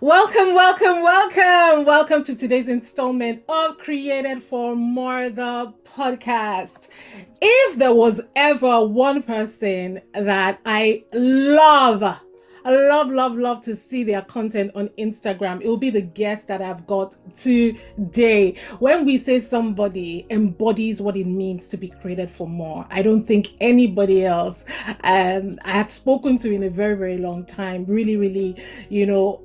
Welcome, welcome, welcome. Welcome to today's installment of Created for More, the podcast. If there was ever one person that I love to see their content on Instagram, it will be the guest that I've got today. When we say somebody embodies what it means to be created for more, I don't think anybody else I have spoken to in a very, very long time really, you know,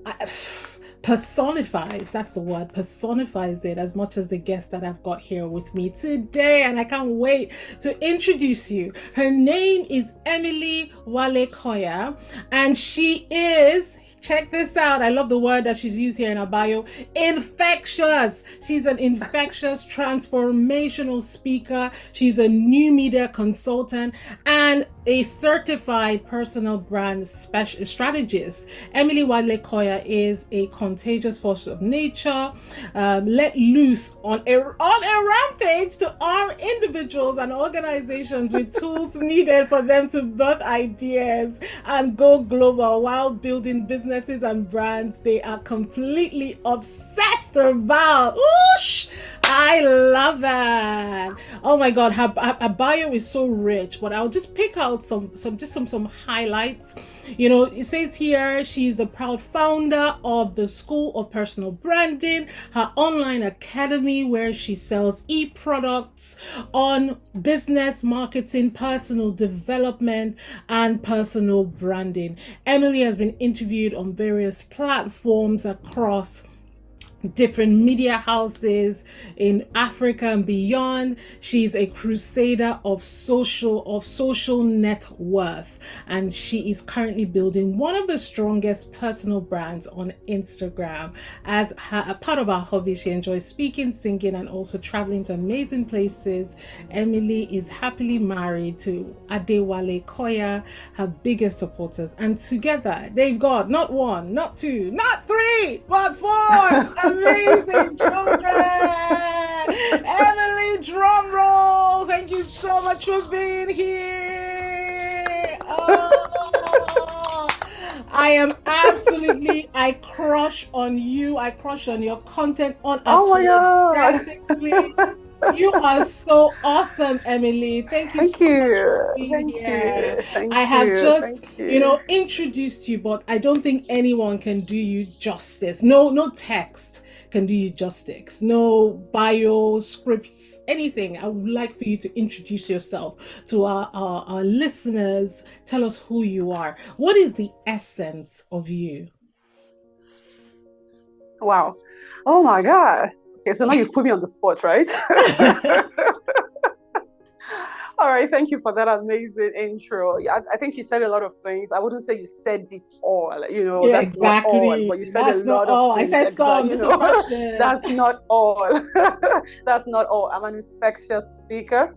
personifies, that's the word, personifies it as much as the guest that I've got here with me today. And I can't wait to introduce you. Her name is Emily Wale-Koya, and she is, check this out, I love the word that she's used here in her bio, infectious. She's an infectious transformational speaker. She's a new media consultant and a certified personal brand strategist. Emily Wale-Koya is a contagious force of nature, let loose on a rampage to arm individuals and organizations with tools needed for them to birth ideas and go global while building businesses and brands they are completely obsessed about. Oosh! I love that. Oh my God, her bio is so rich, but I'll just pick out some highlights. You know, it says here she's the proud founder of the School of Personal Branding, her online academy where she sells e-products on business, marketing, personal development, and personal branding. Emily has been interviewed on various platforms across different media houses in Africa and beyond. She's a crusader of social net worth, and she is currently building one of the strongest personal brands on Instagram. As a part of her hobby, she enjoys speaking, singing, and also traveling to amazing places. Emily is happily married to Adewale Koya, her biggest supporters, and together they've got not one, not two, not three, but four amazing children. Emily, drum roll. Thank you so much for being here. Oh, I crush on you. I crush on your content Oh my God. unapologetically. You are so awesome, Emily. Thank you Thank so much for you. being Thank here. you. Thank I have you. just, Thank you. introduced you, but I don't think anyone can do you justice. No text can do you justice. No bio, scripts, anything. I would like for you to introduce yourself to our listeners. Tell us who you are. What is the essence of you? Wow. Oh my God. Okay, so now you've put me on the spot, right? All right, thank you for that amazing intro. Yeah, I think you said a lot of things. I wouldn't say you said it all, Yeah, that's not all, exactly. but you said a That's not lot of all. I things. said some, Exactly, just a fraction. that's not all. That's not all. I'm an infectious speaker.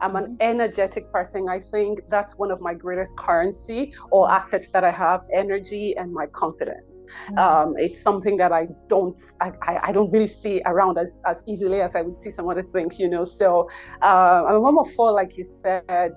I'm an Mhm. energetic person. I think that's one of my greatest currency or assets that I have: energy and my confidence. Mm. It's something that I don't really see around as easily as I would see some other things, So I'm a mom of four, like you said.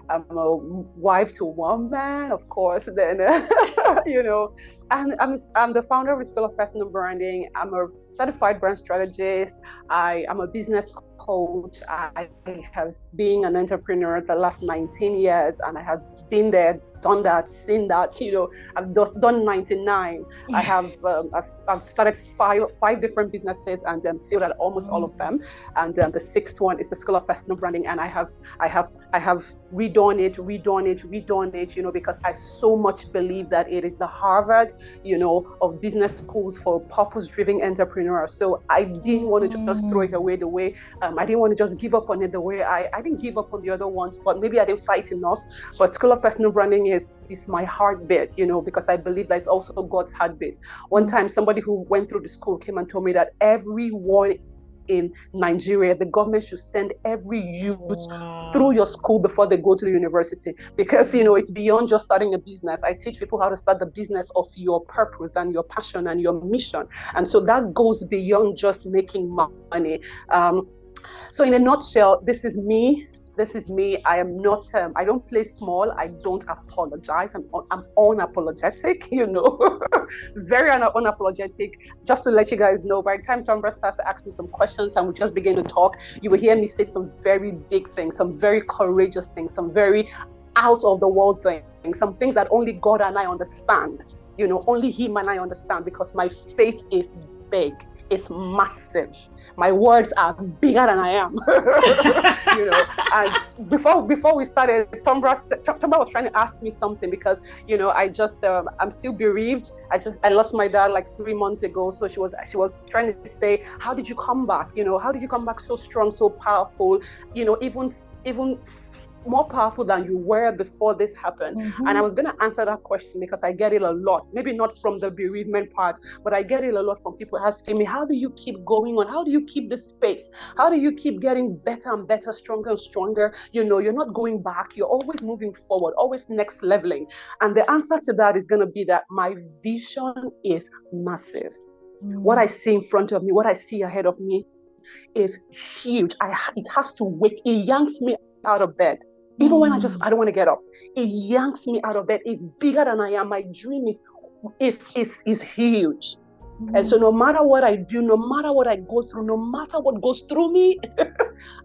I'm a wife to one man, of course. Then, and I'm the founder of the School of Personal Branding. I'm a certified brand strategist. I am a business coach. I have been an entrepreneur the last 19 years, and I have been there, done that, seen that. I've just done 99. I've started five different businesses and failed at almost all of them. And the sixth one is the School of Personal Branding, and I have redone it, because I so much believe that it is the Harvard, of business schools for purpose-driven entrepreneurs. So I didn't want to just throw it Mm. away the way I didn't want to just give up on it the way I didn't give up on the other ones, but maybe I didn't fight enough. But School of Personal Branding is my heartbeat, because I believe that it's also God's heartbeat. One Mm. time, somebody who went through the school came and told me that everyone in Nigeria, the government should send every youth through Wow. your school before they go to the university, because it's beyond just starting a business. I teach people how to start the business of your purpose and your passion and your mission, and so that goes beyond just making money. So in a nutshell, this is me. This is me. I am not, I don't play small. I don't apologize. I'm unapologetic, very unapologetic. Just to let you guys know, by the time Tombra starts to ask me some questions and we just begin to talk, you will hear me say some very big things, some very courageous things, some very out of the world things, some things that only God and I understand. Only Him and I understand, because my faith is big. It's massive. My words are bigger than I am. And before we started, Tombra was trying to ask me something, because I'm still bereaved. I lost my dad like 3 months ago. So she was trying to say, how did you come back? How did you come back so strong, so powerful? Even more powerful than you were before this happened. Mm-hmm. And I was going to answer that question because I get it a lot. Maybe not from the bereavement part, but I get it a lot from people asking me, how do you keep going on? How do you keep the space? How do you keep getting better and better, stronger and stronger? You're not going back. You're always moving forward, always next leveling. And the answer to that is going to be that my vision is massive. What I see in front of me, what I see ahead of me is huge. It has to wake. It yanks me out of bed. Even when I don't want to get up, it yanks me out of bed. It's bigger than I am. My dream is huge. And so no matter what I do, no matter what I go through, no matter what goes through me,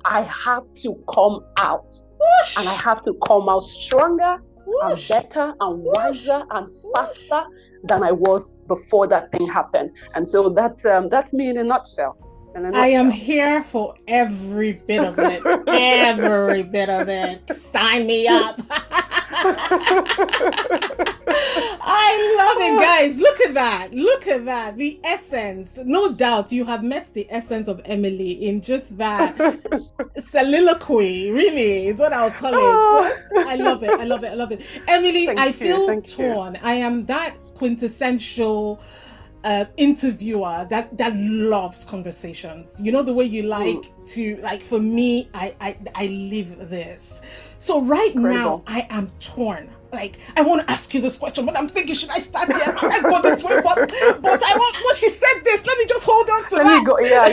I have to come out. Whoosh. And I have to come out stronger and better and wiser and faster than I was before that thing happened. And so that's me in a nutshell. I am here for every bit of it. Every bit of it. Sign me up. I love it, guys. Look at that. Look at that. The essence. No doubt you have met the essence of Emily in just that soliloquy. Really, is what I'll call it. I love it. I love it. I love it. Emily, I feel torn. I am that quintessential interviewer that loves conversations. The way you like to, for me, I live this. So right now I am torn. I want to ask you this question, but I'm thinking, should I start here? Should I go this way? But I want, well, she said this. Let me just hold on to that. Let me go. Yeah,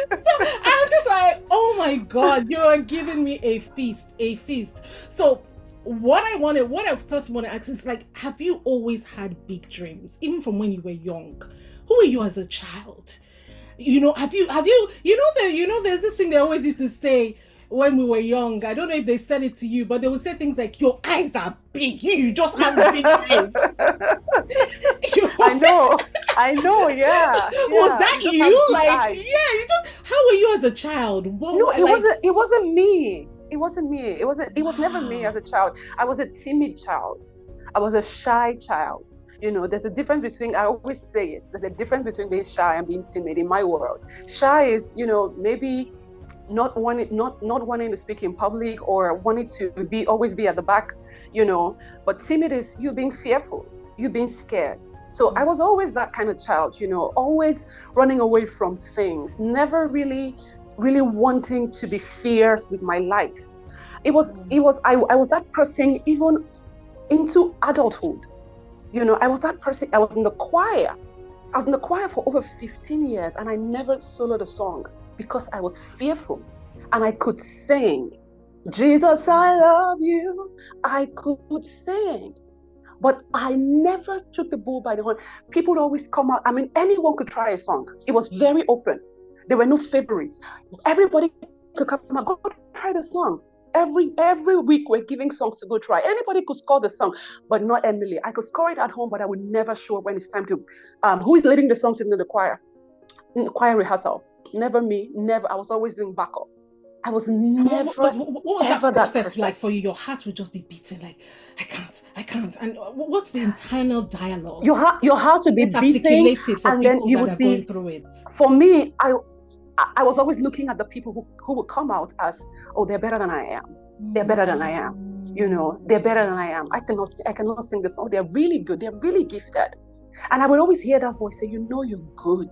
So I'm just like, oh my God, you are giving me a feast. So what I first want to ask is, have you always had big dreams, even from when you were young? Who were you as a child? Have you there's this thing they always used to say when we were young. I don't know if they said it to you, but they would say things like, your eyes are big, you just have big eyes. I know, yeah. Was that you? You just, how were you as a child? It wasn't me. It wasn't me. It was never me as a child. I was a timid child. I was a shy child. There's a difference between, I always say it, there's a difference between being shy and being timid in my world. Shy is, maybe not wanting to speak in public or wanting to always be at the back, but timid is you being fearful, you being scared. So I was always that kind of child, always running away from things, never really wanting to be fierce with my life. I was that person even into adulthood. I was that person. I was in the choir. For over 15 years, and I never soloed a song because I was fearful. And I could sing, Jesus, I love you. I could sing. But I never took the bull by the horn. People would always come out. I mean, anyone could try a song. It was very open. There were no favorites. Everybody could come and go try the song. Every week we're giving songs to go try. Anybody could score the song, but not Emily. I could score it at home, but I would never show up when it's time to. Who is leading the songs in the choir? In the choir rehearsal. Never me. Never. I was always doing backup. I was never. What was that process like for you? Your heart would just be beating like, I can't. And what's the internal dialogue? Your heart would be beating, and then you would be going through it. For me, I was always looking at the people who would come out as, oh, they're better than I am. They're better than I am. They're better than I am. I cannot sing this song. They're really good. They're really gifted. And I would always hear that voice say, you know, you're good.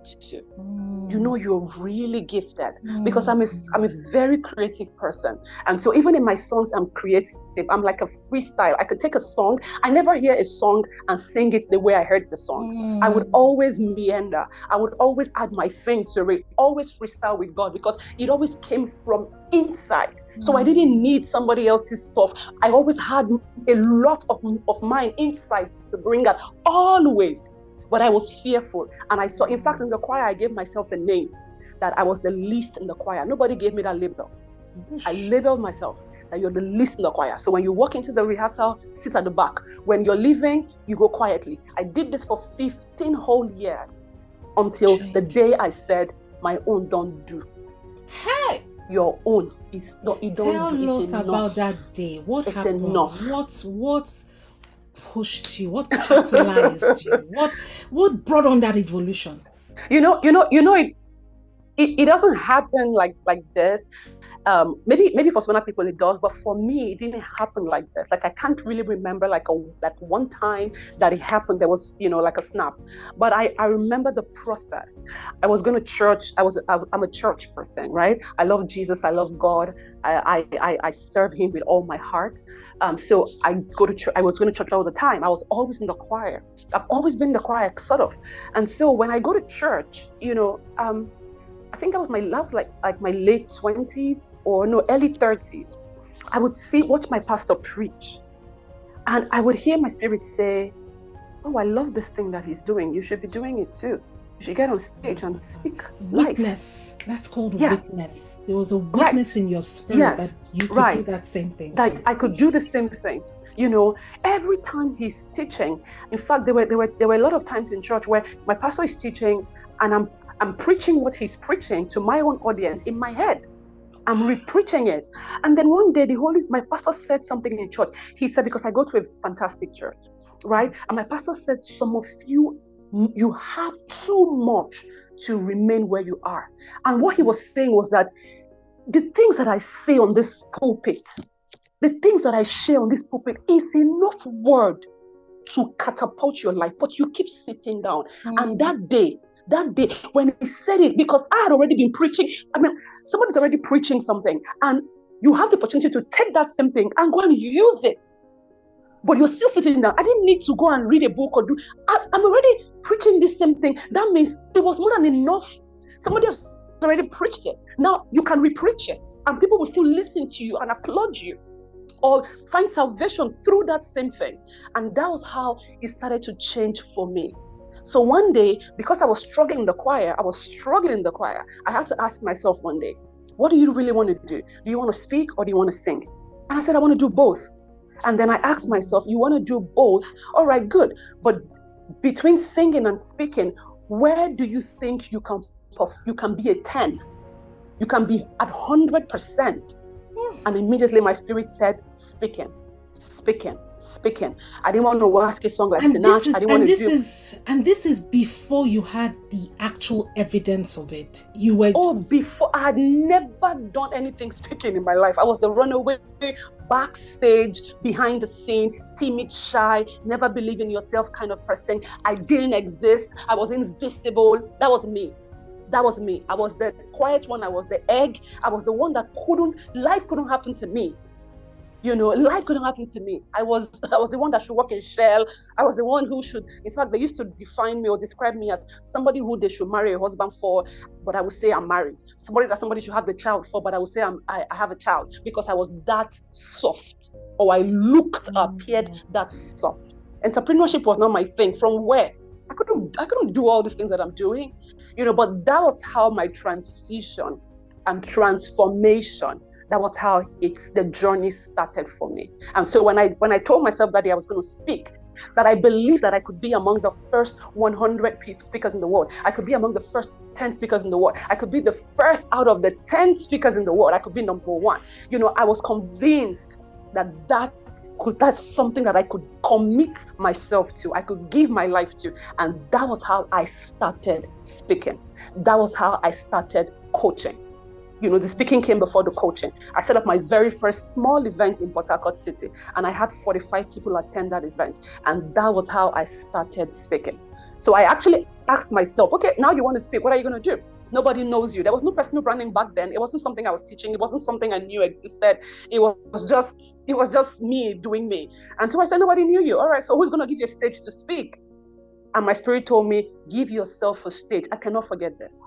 You know, you're really gifted, because I'm a very creative person. And so even in my songs, I'm creative. I'm like a freestyle. I could take a song. I never hear a song and sing it the way I heard the song. I would always meander. I would always add my thing to it, always freestyle with God, because it always came from inside. So I didn't need somebody else's stuff. I always had a lot of mine inside to bring out, always. But I was fearful. And I saw, in fact, in the choir, I gave myself a name, that I was the least in the choir. Nobody gave me that label. I labeled myself that you're the least in the choir. So when you walk into the rehearsal, sit at the back. When you're leaving, you go quietly. I did this for 15 whole years, until the day I said, my own don't do. Hey! Your own is not, you don't do. Tell us about that day. What happened? Enough. What pushed you? What catalyzed you? What brought on that evolution? You know, it doesn't happen like this. Maybe for some other people it does, but for me it didn't happen like this. Like, I can't really remember like one time that it happened. There was, like a snap. But I remember the process. I was going to church. I'm a church person, right? I love Jesus. I love God. I serve Him with all my heart. So I go to church. I was going to church all the time. I was always in the choir. I've always been in the choir, sort of. And so when I go to church, I think that was like my late 20s or no, early 30s. I would watch my pastor preach, and I would hear my spirit say, oh, I love this thing that he's doing. You should be doing it too. You should get on stage and speak witness. Life. That's called witness. There was a witness in your spirit that you could do that same thing. Like, I could do the same thing. Every time he's teaching. In fact, there were a lot of times in church where my pastor is teaching and I'm preaching what he's preaching to my own audience in my head. I'm re-preaching it. And then one day, my pastor said something in church. He said, because I go to a fantastic church, right? And my pastor said, some of you have too much to remain where you are. And what he was saying was that the things that I say on this pulpit, the things that I share on this pulpit is enough word to catapult your life, but you keep sitting down. And that day when he said it, because I had already been preaching, somebody's already preaching something, and you have the opportunity to take that same thing and go and use it, but you're still sitting down. I didn't need to go and read a book I'm already preaching this same thing. That means it was more than enough. Somebody else already preached it. Now you can re-preach it, and people will still listen to you and applaud you, or find salvation through that same thing. And that was how it started to change for me. So one day, because I was struggling in the choir, I had to ask myself one day, what do you really want to do? Do you want to speak or do you want to sing? And I said, I want to do both. And then I asked myself, you want to do both? All right, good. But between singing and speaking, where do you think you can be a 10? You can be at 100%. And immediately my spirit said, speaking. I didn't want to ask a song like Sinach. I didn't want to do. And this is before you had the actual evidence of it. Before. I had never done anything speaking in my life. I was the runaway, backstage, behind the scene, timid, shy, never believe in yourself kind of person. I didn't exist. I was invisible. That was me. I was the quiet one. I was the egg. I was the one that life couldn't happen to me. Life couldn't happen to me. I was the one that should work in Shell. I was the one who should, in fact, they used to define me or describe me as somebody who they should marry a husband for, but I would say I'm married. Somebody that somebody should have the child for, but I would say I have a child, because I was that soft, or I appeared that soft. Entrepreneurship was not my thing. From where? I couldn't do all these things that I'm doing, but that was how my transition and transformation, that was how the journey started for me. And so when I told myself that day I was going to speak, that I believed that I could be among the first 100 speakers in the world. I could be among the first 10 speakers in the world. I could be the first out of the 10 speakers in the world. I could be number one. I was convinced that's something that I could commit myself to. I could give my life to. And that was how I started speaking. That was how I started coaching. The speaking came before the coaching. I set up my very first small event in Port Harcourt City, and I had 45 people attend that event. And that was how I started speaking. So I actually asked myself, okay, now you want to speak. What are you going to do? Nobody knows you. There was no personal branding back then. It wasn't something I was teaching. It wasn't something I knew existed. It was just me doing me. And so I said, nobody knew you. All right, so who's going to give you a stage to speak? And my spirit told me, give yourself a stage. I cannot forget this.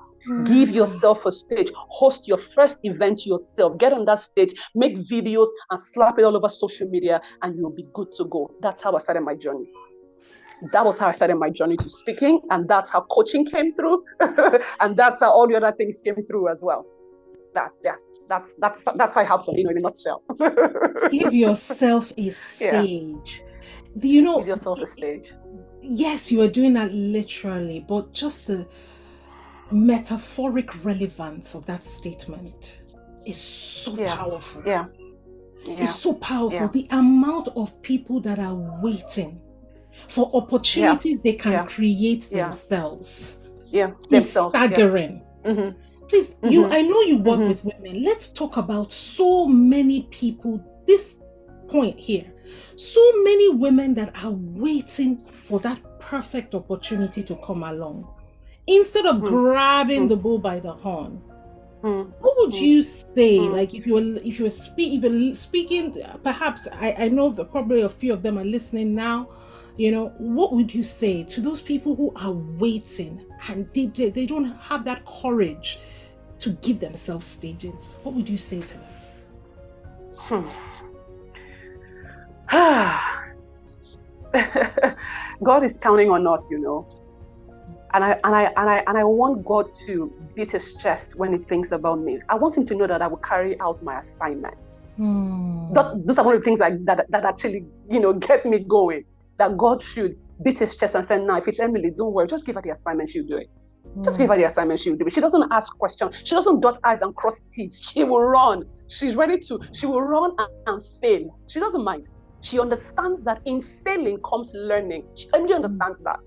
Give yourself a stage. Host your first event yourself. Get on that stage, make videos and slap it all over social media, and you'll be good to go. That's how I started my journey. That was how I started my journey to speaking, and that's how coaching came through, and that's how all the other things came through as well. That's how it happened, in a nutshell. Give yourself a stage. Yeah. Give yourself a stage. Yes, you are doing that literally, but just the metaphoric relevance of that statement is so powerful. Yeah. It's so powerful. The amount of people that are waiting for opportunities they can create themselves is staggering. Please, I know you work with women. Let's talk about so many people, this point here. So many women that are waiting for that perfect opportunity to come along. Instead of grabbing the bull by the horn, what would you say? Like if you were speaking, perhaps I know that probably a few of them are listening now. What would you say to those people who are waiting and they don't have that courage to give themselves stages? What would you say to them? God is counting on us, and I want God to beat his chest when he thinks about me. I want him to know that I will carry out my assignment. Those are one of the things that actually, get me going. That God should beat his chest and say, "No, if it's Emily, don't worry, just give her the assignment, she'll do it. Just give her the assignment, she'll do it." She doesn't ask questions. She doesn't dot I's and cross T's. She will run. She's ready to. She will run and fail. She doesn't mind. She understands that in failing comes learning. Emily understands that.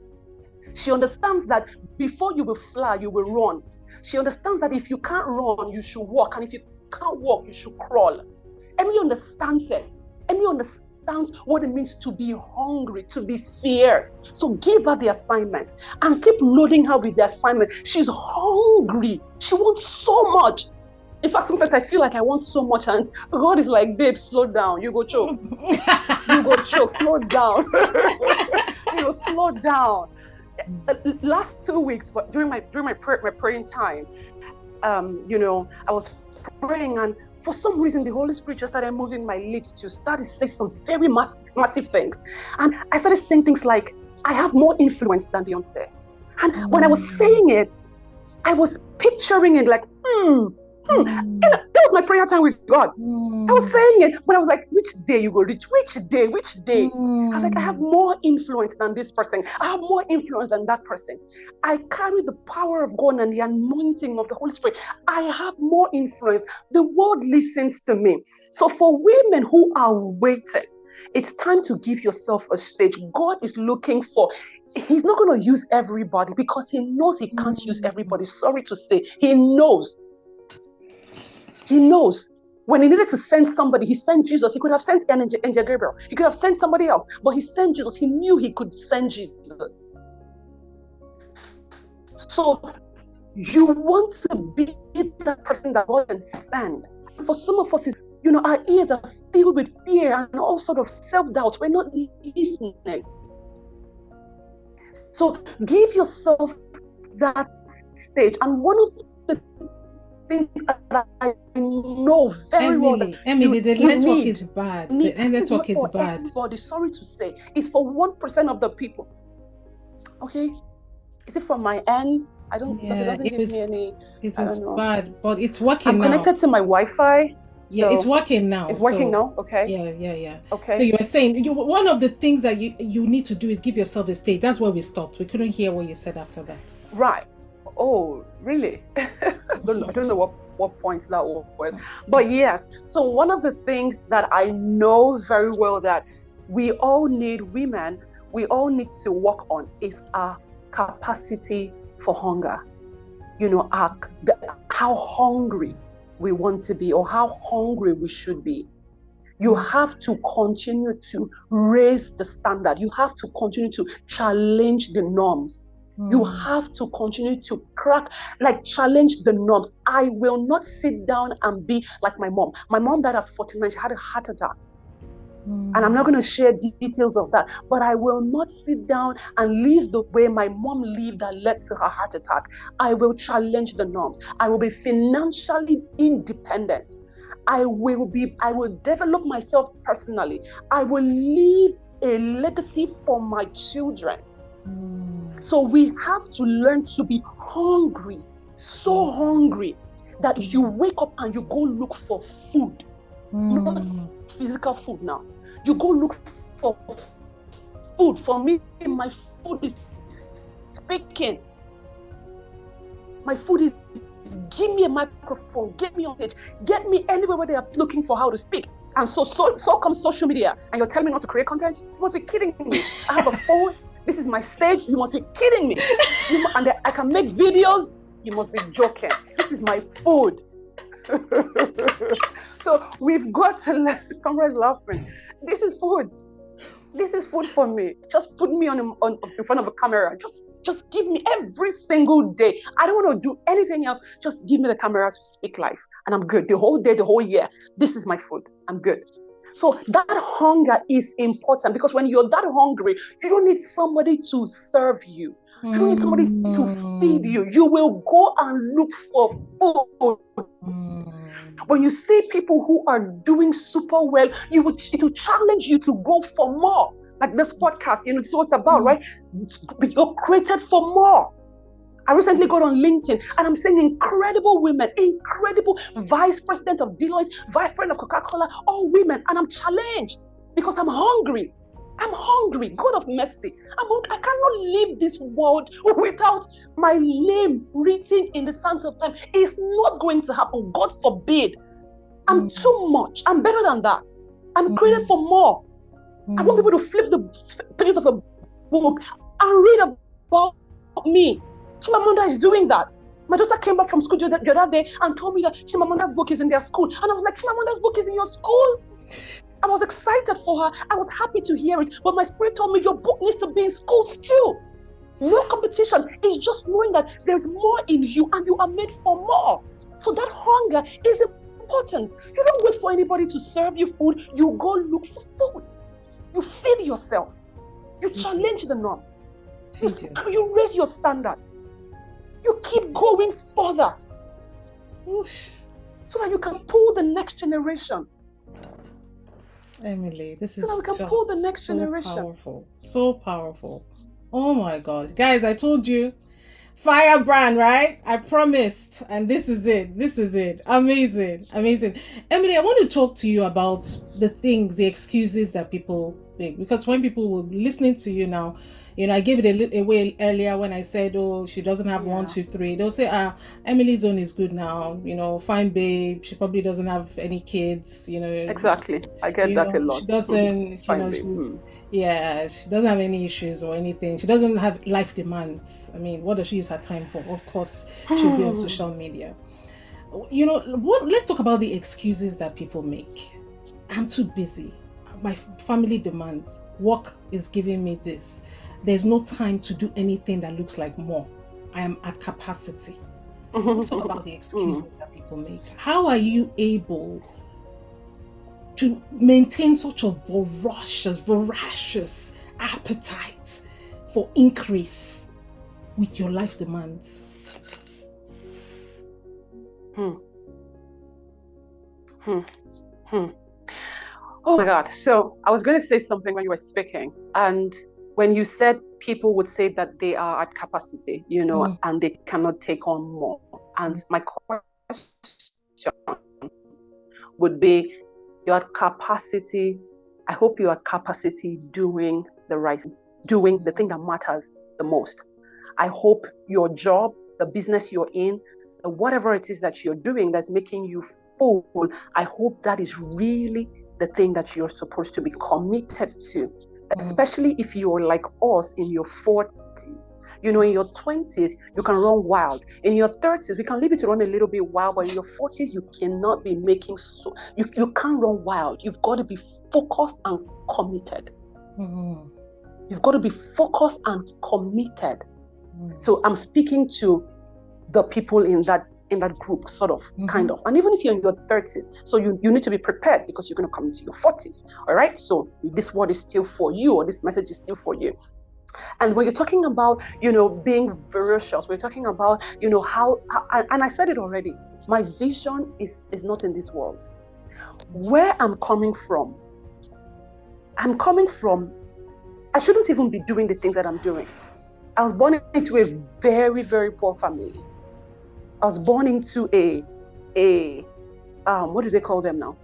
She understands that before you will fly, you will run. She understands that if you can't run, you should walk. And if you can't walk, you should crawl. Emily understands it. Emily understands what it means to be hungry, to be fierce. So give her the assignment and keep loading her with the assignment. She's hungry. She wants so much. In fact, sometimes I feel like I want so much, and God is like, "Babe, slow down. You go choke. You go choke. Slow down. Slow down." Last 2 weeks, but during my praying time, I was praying, and for some reason, the Holy Spirit just started moving my lips to start to say some very massive things. And I started saying things like, "I have more influence than Beyonce." And when I was saying it, I was picturing it like, that was my prayer time with God. I was saying it, but I was like, which day you go reach? Which day? I was like, I have more influence than this person. I have more influence than that person. I carry the power of God and the anointing of the Holy Spirit. I have more influence. The world listens to me. So for women who are waiting, it's time to give yourself a stage. God is looking for, he's not going to use everybody because he knows he can't use everybody. Sorry to say, he knows. He knows. When he needed to send somebody, he sent Jesus. He could have sent Angel Gabriel. He could have sent somebody else, but he sent Jesus. He knew he could send Jesus. So you want to be that person that God can send. For some of us, our ears are filled with fear and all sort of self-doubt. We're not listening. So give yourself that stage. And one of the things that I know very well that Emily, the network is bad. The network is bad. Everybody, sorry to say, it's for 1% of the people. Okay, is it from my end? I don't. Because it doesn't give me any. It was bad, but it's working now. I'm connected to my Wi-Fi. Yeah, it's working now. It's working now. Okay. Yeah. Okay. So you were saying one of the things that you need to do is give yourself a stage. That's where we stopped. We couldn't hear what you said after that. Right. Oh, really? I don't know what point that was. But yes, so one of the things that I know very well that we all need to work on is our capacity for hunger. How hungry we want to be or how hungry we should be. You have to continue to raise the standard. You have to continue to challenge the norms. You have to continue to challenge the norms. I will not sit down and be like my mom. My mom died at 49. She had a heart attack. And I'm not going to share details of that, but I will not sit down and live the way my mom lived that led to her heart attack. I will challenge the norms. I will be financially independent. I will develop myself personally. I will leave a legacy for my children. So we have to learn to be hungry, so hungry that you wake up and you go look for food, not physical food now. You go look for food. For me, my food is speaking. My food is, give me a microphone, get me on stage, get me anywhere where they are looking for how to speak. And so comes social media, and you're telling me not to create content? You must be kidding me. I have a phone. This is my stage. You must be kidding me. And I can make videos. You must be joking. This is my food. So we've got to let Comrades laughing. This is food. This is food for me. Just put me in front of a camera. Just give me every single day. I don't want to do anything else. Just give me the camera to speak life, and I'm good. The whole day, the whole year. This is my food. I'm good. So that hunger is important, because when you're that hungry, you don't need somebody to serve you. You don't need somebody to feed you. You will go and look for food. When you see people who are doing super well, it will challenge you to go for more. Like this podcast, it's what it's about, right? You're created for more. I recently got on LinkedIn and I'm seeing incredible women, incredible vice president of Deloitte, vice president of Coca-Cola, all women. And I'm challenged because I'm hungry. I'm hungry. God of mercy. I cannot leave this world without my name written in the sands of time. It's not going to happen. God forbid. I'm too much. I'm better than that. I'm created for more. I want people to flip the pages of a book and read about me. Chimamanda is doing that. My daughter came back from school the other day and told me that Chimamanda's book is in their school. And I was like, Chimamanda's book is in your school? I was excited for her. I was happy to hear it. But my spirit told me your book needs to be in schools too. No competition. It's just knowing that there's more in you and you are made for more. So that hunger is important. You don't wait for anybody to serve you food. You go look for food. You feed yourself. You challenge the norms. You raise your standard. You keep going further. So that you can pull the next generation. Emily, this is so that we can pull the next generation. Powerful. So powerful. Oh my God. Guys, I told you. Firebrand, right? I promised. And this is it. This is it. Amazing. Amazing. Emily, I want to talk to you about the things, the excuses that people make. Because when people were listening to you now, I gave it away earlier when I said, oh, she doesn't have 1, 2, 3. They'll say, Emily's own is good now. Fine babe. She probably doesn't have any kids, Exactly. I get that a lot. She doesn't, she doesn't have any issues or anything. She doesn't have life demands. I mean, what does she use her time for? Of course, she'll be on social media. Let's talk about the excuses that people make. I'm too busy. My family demands. Work is giving me this. There's no time to do anything that looks like more. I am at capacity. Let's talk about the excuses that people make. How are you able to maintain such a voracious appetite for increase with your life demands? Oh my God. So I was going to say something when you were speaking, and when you said people would say that they are at capacity, and they cannot take on more. And my question would be, you're at capacity. I hope you're at capacity doing the right thing, doing the thing that matters the most. I hope your job, the business you're in, whatever it is that you're doing that's making you full, I hope that is really the thing that you're supposed to be committed to. Especially if you're like us in your 40s. In your 20s, you can run wild. In your 30s, we can leave it to run a little bit wild, but in your 40s, you cannot be making you can't run wild. You've got to be focused and committed. You've got to be focused and committed. So I'm speaking to the people in that group, sort of, kind of. And even if you're in your 30s, so you need to be prepared, because you're going to come into your 40s. All right. So this word is still for you, or this message is still for you. And when you're talking about, being ferocious, we're talking about, how, and I said it already, my vision is not in this world. Where I'm coming from, I shouldn't even be doing the things that I'm doing. I was born into a very, very poor family. I was born into a what do they call them now?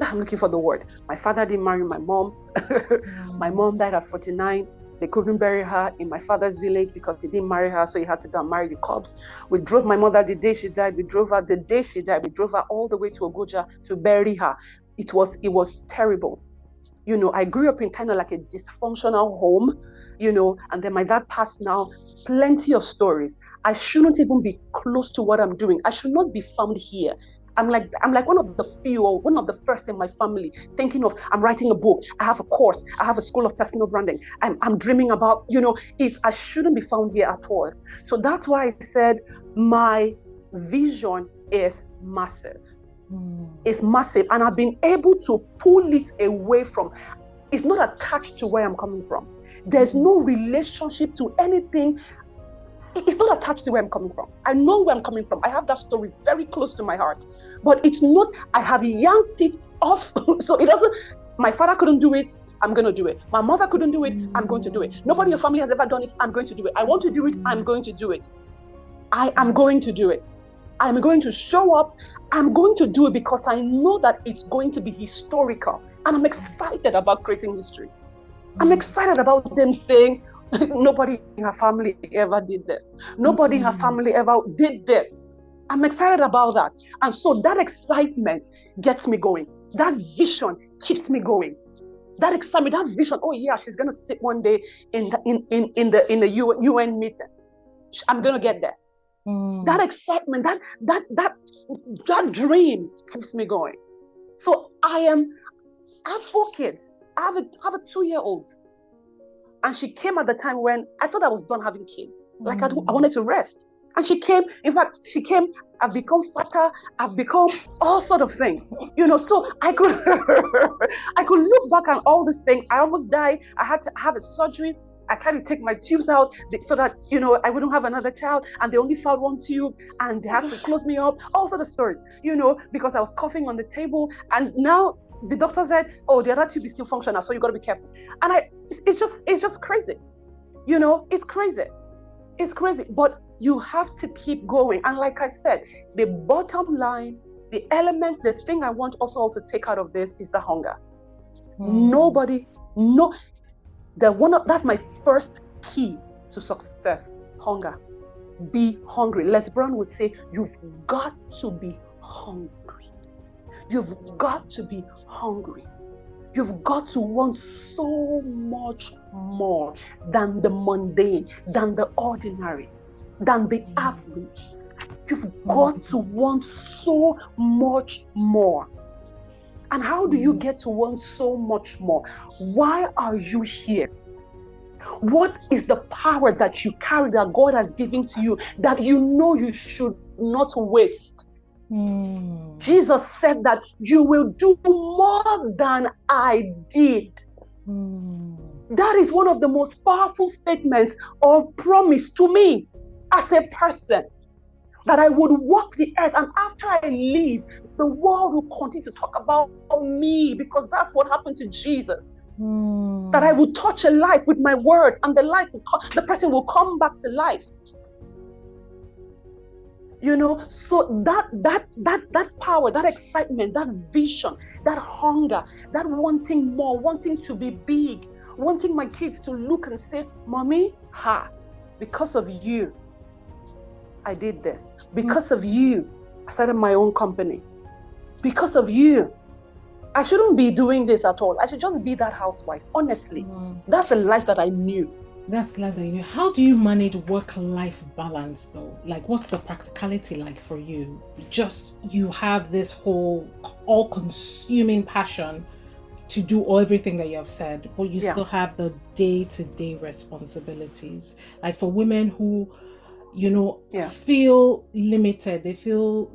I'm looking for the word. My father didn't marry my mom. My mom died at 49. They couldn't bury her in my father's village because he didn't marry her, so he had to go and marry the cops. We drove my mother the day she died. We drove her the day she died. We drove her all the way to Ogoja to bury her. It was terrible. I grew up in kind of like a dysfunctional home, and then my dad passed now. Plenty of stories. I shouldn't even be close to what I'm doing. I should not be found here. I'm like one of the few, or one of the first in my family thinking of, I'm writing a book, I have a course, I have a school of personal branding, I'm dreaming about, I shouldn't be found here at all. So that's why I said my vision is massive. It's massive, and I've been able to pull it away from, it's not attached to where I'm coming from. There's no relationship to anything. It's not attached to where I'm coming from. I know where I'm coming from. I have that story very close to my heart. But it's not, I have yanked it off. So it doesn't, my father couldn't do it, I'm going to do it. My mother couldn't do it, I'm going to do it. Nobody in your family has ever done it, I'm going to do it. I want to do it, I'm going to do it. I am going to do it. I'm going to show up. I'm going to do it because I know that it's going to be historical. And I'm excited about creating history. I'm excited about them saying, nobody in her family ever did this. Nobody in her family ever did this. I'm excited about that. And so that excitement gets me going. That vision keeps me going. That excitement, that vision, oh yeah, she's going to sit one day in the UN meeting. I'm going to get there. That excitement, that dream keeps me going. So I have 4 kids. I have a 2-year-old. And she came at the time when I thought I was done having kids. Like I wanted to rest. And she came, I've become fatter, I've become all sort of things. So I could look back on all these things. I almost died. I had to have a surgery. I tried to take my tubes out so that, I wouldn't have another child. And they only found 1 tube and they had to close me up. All sort of stories, because I was coughing on the table. And now the doctor said, oh, the other tube is still functional, so you got to be careful. And it's just crazy. It's crazy. It's crazy. But you have to keep going. And like I said, the bottom line, the element, the thing I want us all to take out of this is the hunger. That's my first key to success. Hunger. Be hungry. Les Brown would say, you've got to be hungry. You've got to be hungry. You've got to want so much more than the mundane, than the ordinary, than the average. You've got to want so much more. And how do you get to want so much more? Why are you here? What is the power that you carry, that God has given to you, that you should not waste? Jesus said that you will do more than I did. That is one of the most powerful statements or promise to me as a person, that I would walk the earth, and after I leave, the world will continue to talk about me, because that's what happened to Jesus. That I will touch a life with my words, and the person will come back to life. So that power, that excitement, that vision, that hunger, that wanting more, wanting to be big, wanting my kids to look and say, Mommy, because of you, I did this. Because of you, I started my own company. Because of you, I shouldn't be doing this at all. I should just be that housewife. Honestly, that's the life that I knew. That's the life that you knew. How do you manage work-life balance, though? Like, what's the practicality like for you? You have this whole all-consuming passion, to do everything that you have said, but you Yeah. still have the day-to-day responsibilities. Like for women who, feel limited, they feel,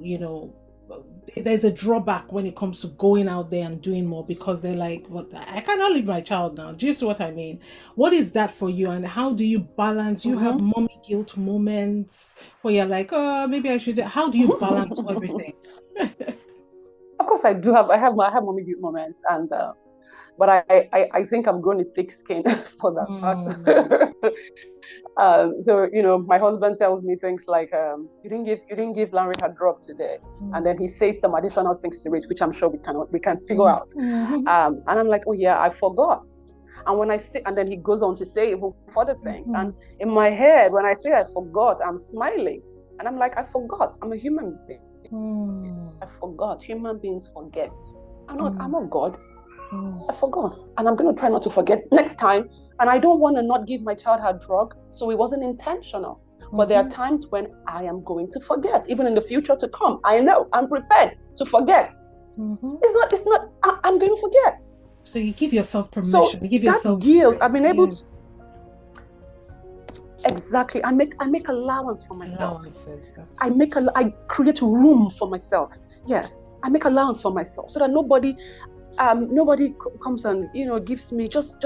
there's a drawback when it comes to going out there and doing more because they're like, what, I cannot leave my child now. Do you see what I mean? What is that for you, and how do you balance? You have mommy guilt moments where you're like, oh, maybe I should. How do you balance everything? Of course, I do have. I have mommy guilt moments, and but I think I'm growing a thick skin for that. So my husband tells me things like, you didn't give Larry her drop today, and then he says some additional things to it, which I'm sure we can figure out. And I'm like, oh yeah, I forgot. And when I say, and then he goes on to say even further things, and in my head, when I say I forgot, I'm smiling, and I'm like, I forgot. I'm a human being. I forgot. Human beings forget. I'm not God. I forgot, and I'm going to try not to forget next time. And I don't want to not give my child her drug, so it wasn't intentional. But there are times when I am going to forget, even in the future to come. I know I'm prepared to forget. It's not. I'm going to forget. So you give yourself permission. So you give yourself guilt. I've been able to. Exactly. I make allowance for myself. I create room for myself. Yes, I make allowance for myself so that nobody comes and gives me just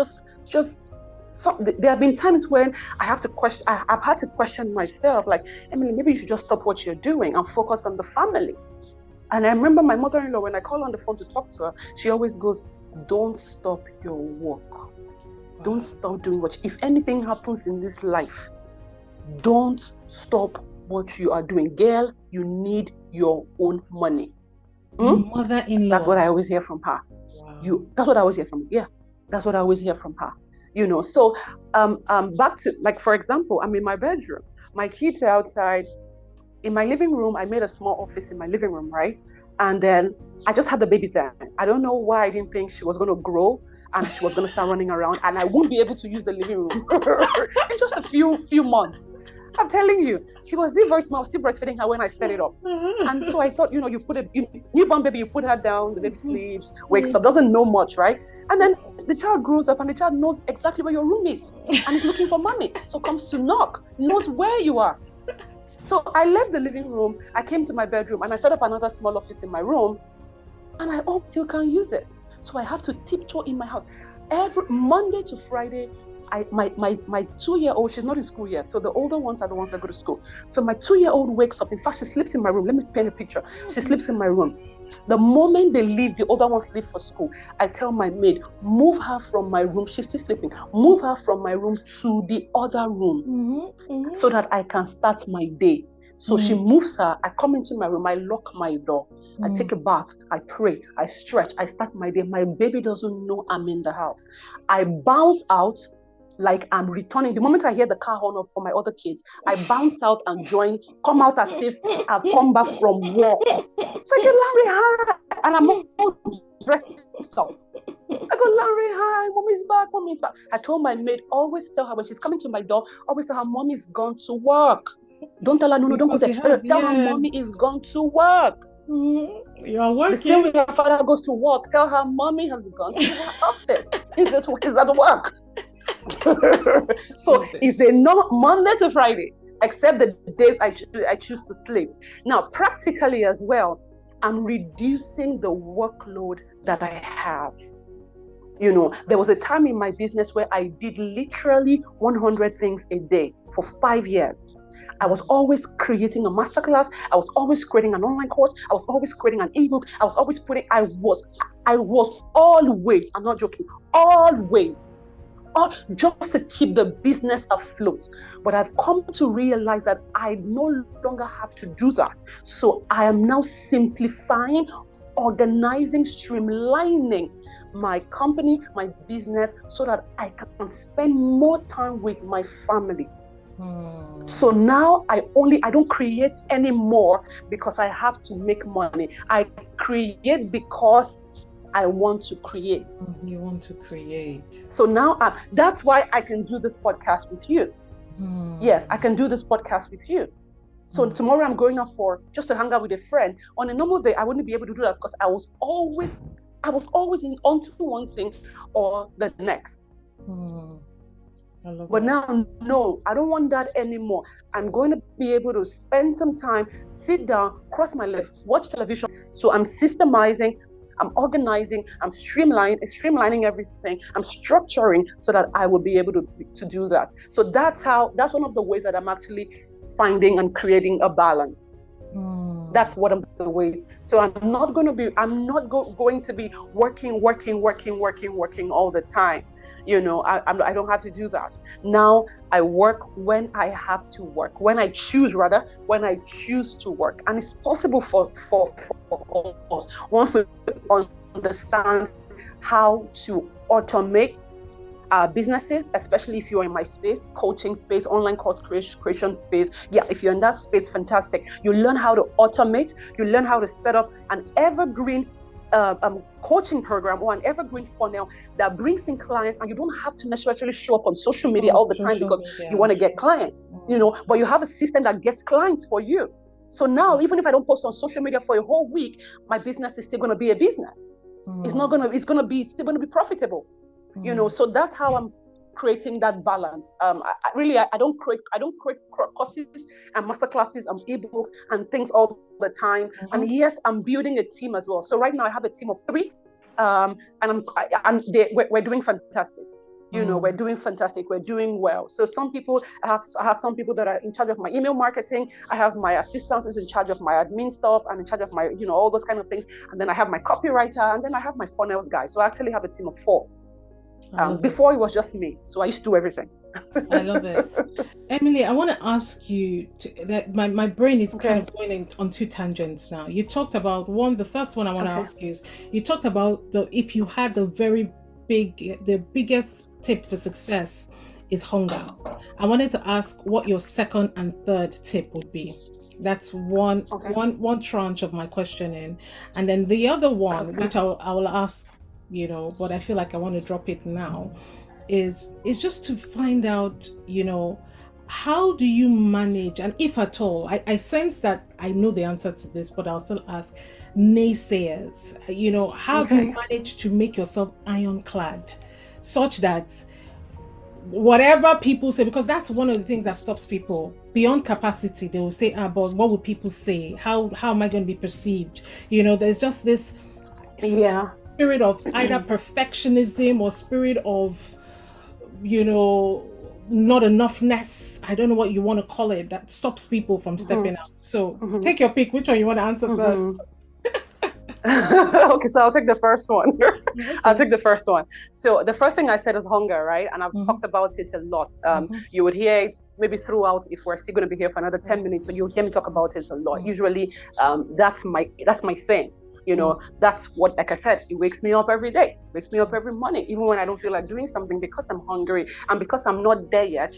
there have been times when I've had to question myself, like, Emily, maybe you should just stop what you're doing and focus on the family. And I remember my mother-in-law, when I call on the phone to talk to her, she always goes, don't stop your work. Don't stop doing if anything happens in this life, don't stop what you are doing. Girl, you need your own money. Mother-in-law. That's what I always hear from her. Wow. That's what I always hear from. Yeah, that's what I always hear from her. So back to, like, for example, I'm in my bedroom. My kids are outside. In my living room, I made a small office in my living room, right? And then I just had the baby there. I don't know why I didn't think she was going to grow and she was going to start running around and I wouldn't be able to use the living room in just a few months. I'm telling you, she was still very small, still breastfeeding her when I set it up. And so I thought, you put a newborn baby, you put her down, the baby sleeps, wakes up, doesn't know much, right? And then the child grows up and the child knows exactly where your room is and is looking for mommy. So comes to knock, knows where you are. So I left the living room, I came to my bedroom and I set up another small office in my room and I hope you can use it. So I have to tiptoe in my house. Every Monday to Friday, my 2-year-old, she's not in school yet, so the older ones are the ones that go to school. So my 2-year-old wakes up. In fact, she sleeps in my room. Let me paint a picture. She sleeps in my room. The moment they leave, the older ones leave for school, I tell my maid, move her from my room. She's still sleeping. Move her from my room to the other room so that I can start my day. So she moves her. I come into my room. I lock my door. I take a bath. I pray. I stretch. I start my day. My baby doesn't know I'm in the house. I bounce out like I'm returning. The moment I hear the car horn up for my other kids, I bounce out and come out as if I've come back from work. So I go, Larry, hi. And I'm all dressed up. I go, Larry, hi. Mommy's back. Mommy's back. I told my maid, always tell her when she's coming to my door, always tell her mommy's gone to work. Don't tell her, no, don't go there. Tell her mommy is gone to work. You're working. The same way her father goes to work, tell her mommy has gone to her office. He's at work. So it's a Monday to Friday, except the days I choose to sleep. Now, practically as well, I'm reducing the workload that I have. There was a time in my business where I did literally 100 things a day for 5 years. I was always creating a masterclass. I was always creating an online course. I was always creating an ebook. I was always I was always, I'm not joking, always, just to keep the business afloat. But I've come to realize that I no longer have to do that. So I am now simplifying, organizing, streamlining my company, my business, so that I can spend more time with my family. So now I don't create anymore because I have to make money. I create because I want to create. You want to create. So now that's why I can do this podcast with you. Yes, I can do this podcast with you. So tomorrow I'm going out just to hang out with a friend. On a normal day, I wouldn't be able to do that because I was always onto one thing or the next. I love But that. now, no, I don't want that anymore. I'm going to be able to spend some time, sit down, cross my legs, watch television. So I'm systemizing, I'm organizing, I'm streamlining everything. I'm structuring so that I will be able to do that. So that's one of the ways that I'm actually finding and creating a balance. That's one of the ways. So I'm not going to be working all the time. I don't have to do that. Now I work when I have to work, when I choose to work. And it's possible for us once we understand how to automate businesses, especially if you're in my space, coaching space, online course creation space. Yeah, if you're in that space, fantastic. You learn how to automate, you learn how to set up an evergreen coaching program or an evergreen funnel that brings in clients, and you don't have to necessarily show up on social media all the time because you want to get clients, but you have a system that gets clients for you. So now, even if I don't post on social media for a whole week, my business is still going to be a business. It's still going to be profitable. So that's how I'm creating that balance. I don't create courses and masterclasses and ebooks and things all the time. And yes, I'm building a team as well. So right now I have a team of 3, and we're doing fantastic. We're doing fantastic. We're doing well. So I have some people that are in charge of my email marketing. I have my assistant who's in charge of my admin stuff and in charge of my, all those kind of things. And then I have my copywriter, and then I have my funnels guy. So I actually have a team of 4. Before it was just me, so I used to do everything. I love it. Emily, I want to ask you that my brain is kind of going on 2 tangents now. You talked about the first one I want to ask you is, you talked about if you had the biggest tip for success is hunger. I wanted to ask what your second and third tip would be. That's one tranche of my questioning. And then the other one, which I will ask, but I feel like I want to drop it now, is just to find out, how do you manage, and if at all, I sense that I know the answer to this, but I'll still ask, naysayers, how do you manage to make yourself ironclad such that whatever people say, because that's one of the things that stops people beyond capacity, they will say, but what will people say? How am I going to be perceived? There's just this spirit of either perfectionism or spirit of, not enoughness. I don't know what you want to call it, that stops people from stepping out. So take your pick. Which one you want to answer first? Okay, so I'll take the first one. I'll take the first one. So the first thing I said is hunger, right? And I've talked about it a lot. You would hear it maybe throughout, if we're still going to be here for another 10 minutes, so you'll hear me talk about it a lot. Usually, that's my thing. That's what, like I said, it wakes me up every day, wakes me up every morning, even when I don't feel like doing something, because I'm hungry and because I'm not there yet.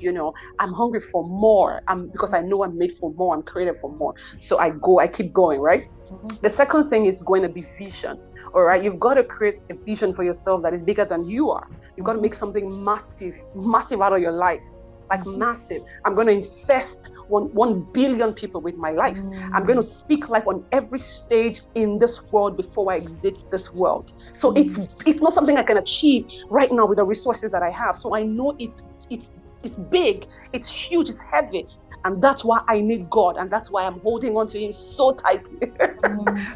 I'm hungry for more. Because I know I'm made for more, I'm created for more. So I keep going, right? The second thing is going to be vision. All right, you've got to create a vision for yourself that is bigger than you are. You've got to make something massive out of your life. Like massive. I'm going to infest 1 billion people with my life. I'm going to speak life on every stage in this world before I exit this world. So it's not something I can achieve right now with the resources that I have. So I know it's big, it's huge, it's heavy, and that's why I need God, and that's why I'm holding on to Him so tightly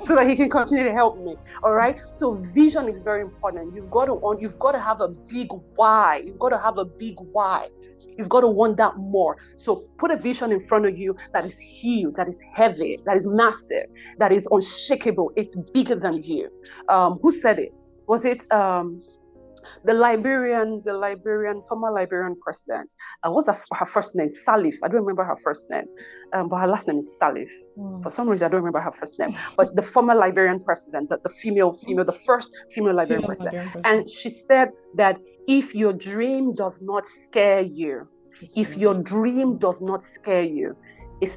so that He can continue to help me. All right. So vision is very important. You've got to have a big why. You've got to have a big why. You've got to want that more. So put a vision in front of you that is huge, that is heavy, that is massive, that is unshakable. It's bigger than you. Who said it? Was it the former Liberian president? What's her first name? Salif. I don't remember her first name, but her last name is Salif. For some reason, I don't remember her first name. But the former Liberian president, the first female Liberian president. And she said that if your dream does not scare you, it's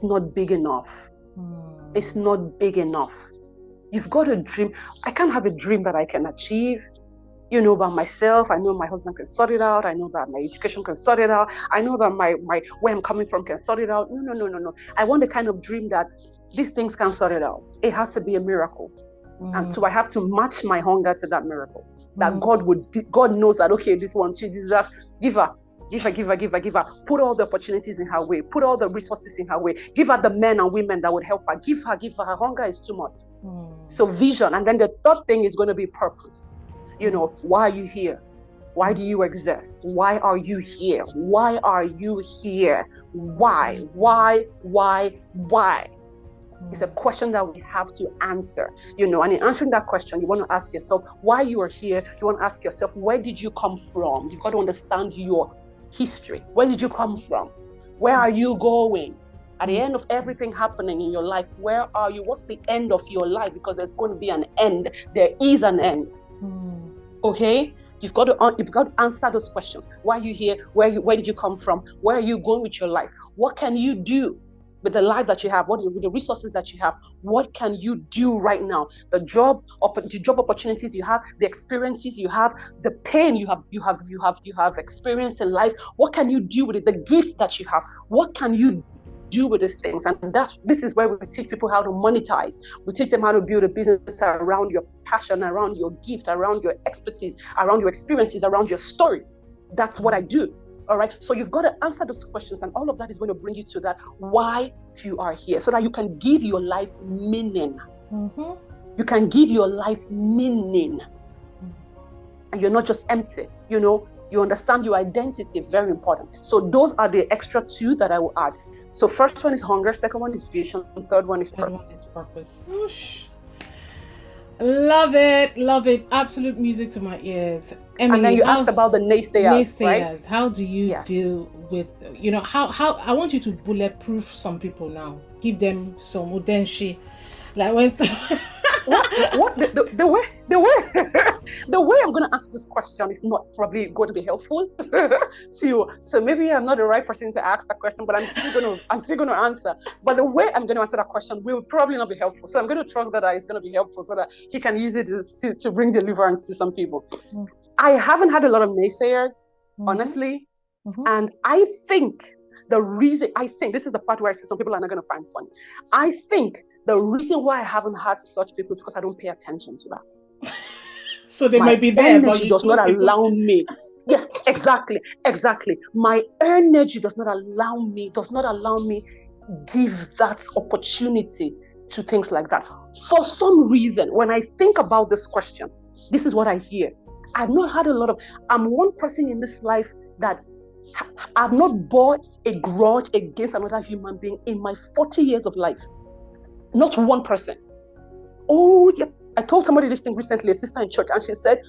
not big enough. It's not big enough. You've got a dream. I can't have a dream that I can achieve, by myself. I know my husband can sort it out. I know that my education can sort it out. I know that my where I'm coming from can sort it out. No. I want the kind of dream that these things can sort it out. It has to be a miracle. And so I have to match my hunger to that miracle. That Mm. God knows that, okay, this one, she deserves, give her. Put all the opportunities in her way. Put all the resources in her way. Give her the men and women that would help her. Give her. Her hunger is too much. So vision. And then the third thing is going to be purpose. Why are you here? Why do you exist? Why are you here? Why are you here? Why? It's a question that we have to answer, and in answering that question, you want to ask yourself why you are here. You want to ask yourself, where did you come from? You've got to understand your history. Where did you come from? Where are you going? At the end of everything happening in your life, where are you? What's the end of your life? Because there's going to be an end. There is an end. Okay? You've got to answer those questions. Why are you here? Where did you come from? Where are you going with your life? What can you do with the life that you have? With the resources that you have? What can you do right now? The job opportunities you have, the experiences you have, the pain you have experienced in life. What can you do with it? The gift that you have. What can you do with these things? And this is where we teach people how to monetize. We teach them how to build a business around your passion, around your gift, around your expertise, around your experiences, around your story. That's what I do. All right. So you've got to answer those questions, and all of that is going to bring you to that why you are here, so that you can give your life meaning. You can give your life meaning, and you're not just empty. You understand your identity, very important. So those are the extra two that I will add. So first one is hunger, second one is vision, third one is purpose. Love it. Absolute music to my ears. Emily, and then you asked about the naysayers, right? How do you deal with, how I want you to bulletproof some people now. Give them some udenshi. Like when the way I'm going to answer this question is not probably going to be helpful to you. So maybe I'm not the right person to ask that question, but I'm still going to answer. But the way I'm going to answer that question will probably not be helpful. So I'm going to trust that it's going to be helpful, so that he can use it to bring deliverance to some people. I haven't had a lot of naysayers, honestly, and I think this is the part where I say some people are not going to find funny. I think the reason why I haven't had such people is because I don't pay attention to that. So they might be there, but energy does not allow me. Yes, exactly. My energy does not allow me give that opportunity to things like that. For some reason, when I think about this question, this is what I hear. I've not had I'm one person in this life that I've not bore a grudge against another human being in my 40 years of life. Not one person. Oh, yeah. I told somebody this thing recently, a sister in church, and she said,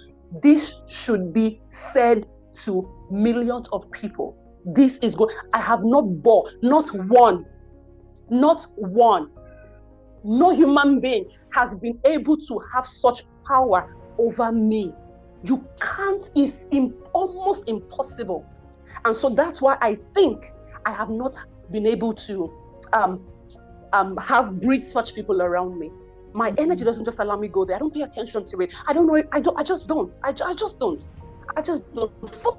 this should be said to millions of people. This is good. I have not bore, not one. No human being has been able to have such power over me. You can't, it's almost impossible. And so that's why I think I have not been able to breed such people around me. My energy doesn't just allow me go there. I don't pay attention to it. I don't know it. I just don't. For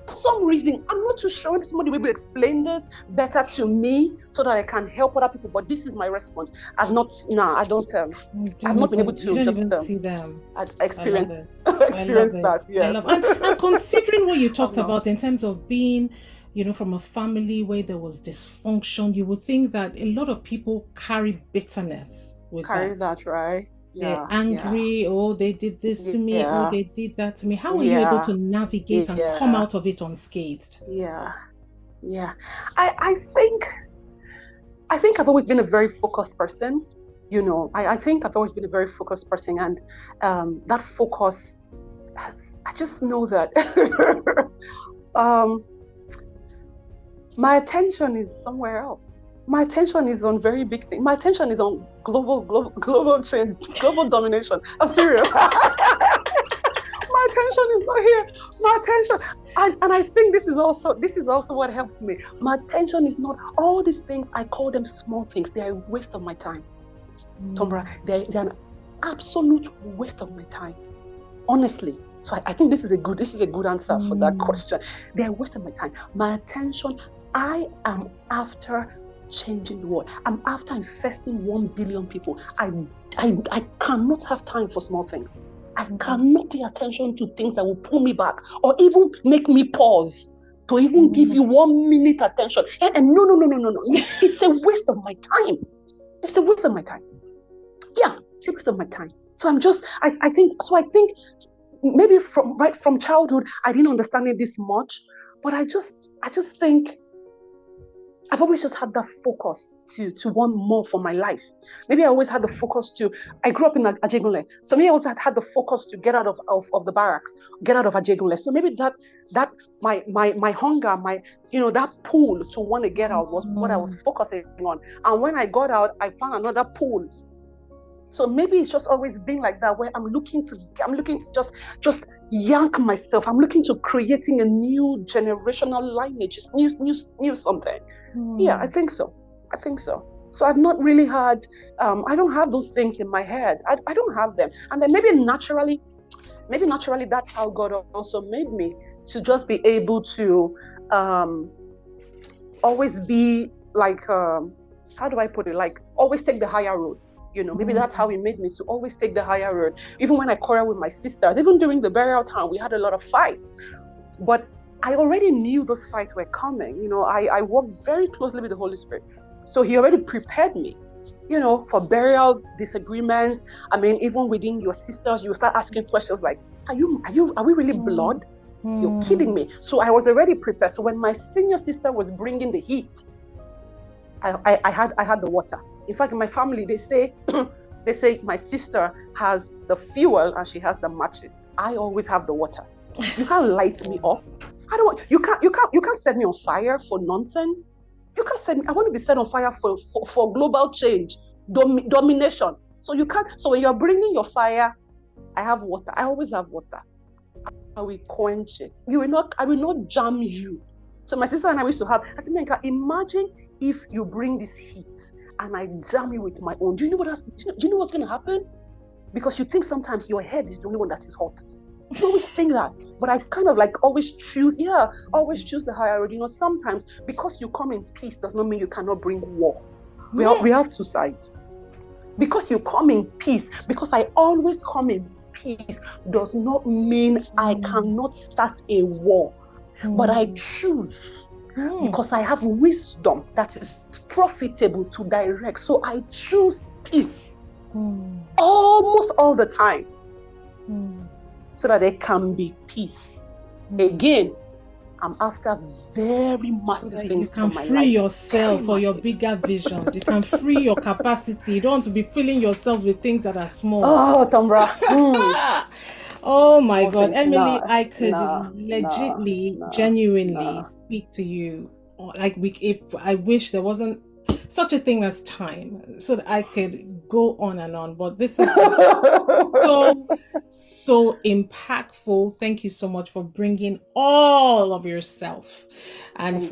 some reason, I'm not too sure. Maybe somebody will explain this better to me so that I can help other people. But this is my response. I've not been able to just see them. Experience that. Yes. And considering what you talked about in terms of being, from a family where there was dysfunction, you would think that a lot of people carry bitterness with that, right? They're angry, they did this to me, they did that to me. How are you able to navigate and come out of it unscathed? I think I've always been a very focused person. I think I've always been a very focused person, and that focus, I just know that my attention is somewhere else. My attention is on very big things. My attention is on global change, global domination. I'm serious. My attention is not here. My attention, and I think this is also what helps me. My attention is not all these things. I call them small things. They are a waste of my time. Tombra, they're an absolute waste of my time. Honestly. So I think this is a good answer for that question. They're wasting my time. My attention, I am after changing the world. I'm after infesting 1 billion people. I cannot have time for small things. I cannot pay attention to things that will pull me back or even make me pause to even give you 1 minute attention. And no. It's a waste of my time. It's a waste of my time. Yeah, it's a waste of my time. So I think maybe from childhood, I didn't understand it this much, but I just think I've always just had that focus to want more for my life. Maybe I always had the focus I grew up in Ajegunle. So maybe I also had the focus to get out of the barracks, get out of Ajegunle. So maybe that my hunger, that pull to want to get out was what I was focusing on. And when I got out, I found another pull. So maybe it's just always been like that, where I'm looking to just yank myself. I'm looking to creating a new generational lineage, new something. Yeah, I think so. So I've not really had, I don't have those things in my head. I don't have them. And then maybe naturally that's how God also made me, to just be able to always be like, how do I put it? Like, always take the higher road. Maybe that's how he made me, to always take the higher road. Even when I quarrel with my sisters, even during the burial time, we had a lot of fights. But I already knew those fights were coming. I worked very closely with the Holy Spirit. So he already prepared me, for burial disagreements. I mean, even within your sisters, you start asking questions like, are we really blood? You're kidding me. So I was already prepared. So when my senior sister was bringing the heat, I had the water. In fact, in my family, they say my sister has the fuel and she has the matches. I always have the water. You can't light me up. You can't set me on fire for nonsense. You can't set me. I want to be set on fire for global change, domination. So you can't. So when you're bringing your fire, I have water. I always have water. I will quench it. I will not jam you. So my sister and I used to have. I said, Menka, imagine if you bring this heat and I jam you with my own. Do you know what's going to happen? Because you think sometimes your head is the only one that is hot. You always think that, but I kind of like always choose the higher road. Sometimes because you come in peace does not mean you cannot bring war. We have two sides. Because you come in peace, because I always come in peace, does not mean I cannot start a war. But I choose. Because I have wisdom that is profitable to direct. So I choose peace almost all the time so that there can be peace. Again, I'm after very massive things for my life. You can free yourself for your bigger vision. You can free your capacity. You don't want to be filling yourself with things that are small. Oh, Tombra. Oh my God, Emily, I could genuinely speak to you. If I wish there wasn't such a thing as time, so that I could go on and on. But this is so impactful. Thank you so much for bringing all of yourself and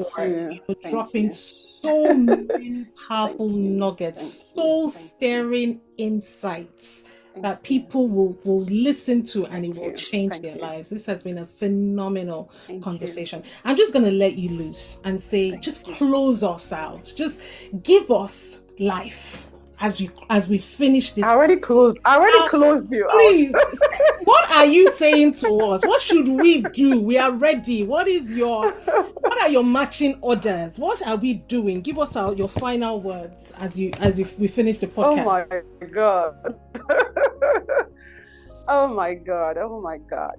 dropping so many powerful nuggets, soul-stirring insights that people will listen to, and it will change their lives. This has been a phenomenal conversation. I'm just going to let you loose and say, just close us out. Just give us life as we finish this. I already closed you. Please, what are you saying to us? What should we do? We are ready. What are your marching orders? What are we doing? Give us your final words as we finish the podcast. Oh my God. Oh my God.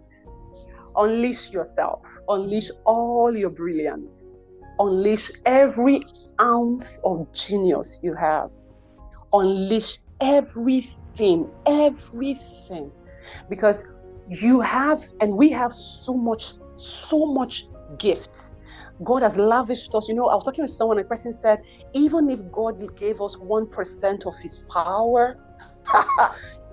Unleash yourself. Unleash all your brilliance. Unleash every ounce of genius you have. Unleash everything. Because you have, and we have so much gift. God has lavished us. I was talking to someone, and a person said, even if God gave us 1% of his power,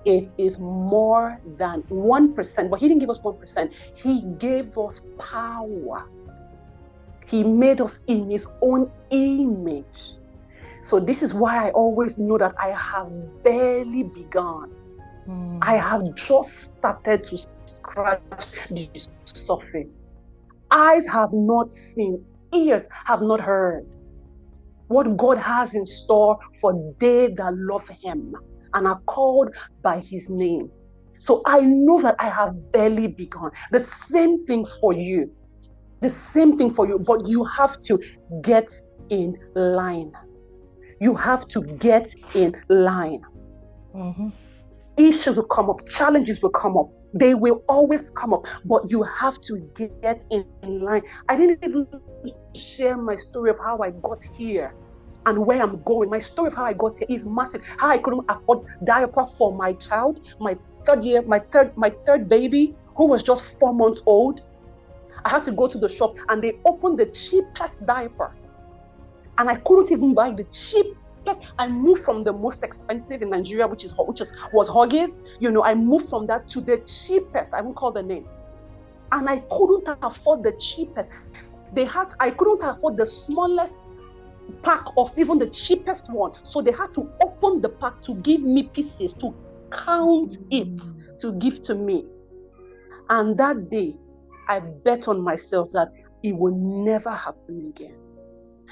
it is more than 1%. But he didn't give us 1%. He gave us power. He made us in his own image. So this is why I always know that I have barely begun. I have just started to scratch the surface. Eyes have not seen, ears have not heard. what God has in store for they that love him and are called by his name. So I know that I have barely begun. The same thing for you. The same thing for you, but you have to get in line. You have to get in line. Mm-hmm. Issues will come up, challenges will come up. They will always come up, but you have to get in line. I didn't even share my story of how I got here and where I'm going. My story of how I got here is massive. How I couldn't afford diaper for my child, my third baby, who was just 4 months old. I had to go to the shop and they opened the cheapest diaper. And I couldn't even buy the cheapest. I moved from the most expensive in Nigeria, which was Huggies. I moved from that to the cheapest. I won't call the name. And I couldn't afford the cheapest. I couldn't afford the smallest pack of even the cheapest one. So they had to open the pack to give me pieces, to count it, to give to me. And that day, I bet on myself that it will never happen again.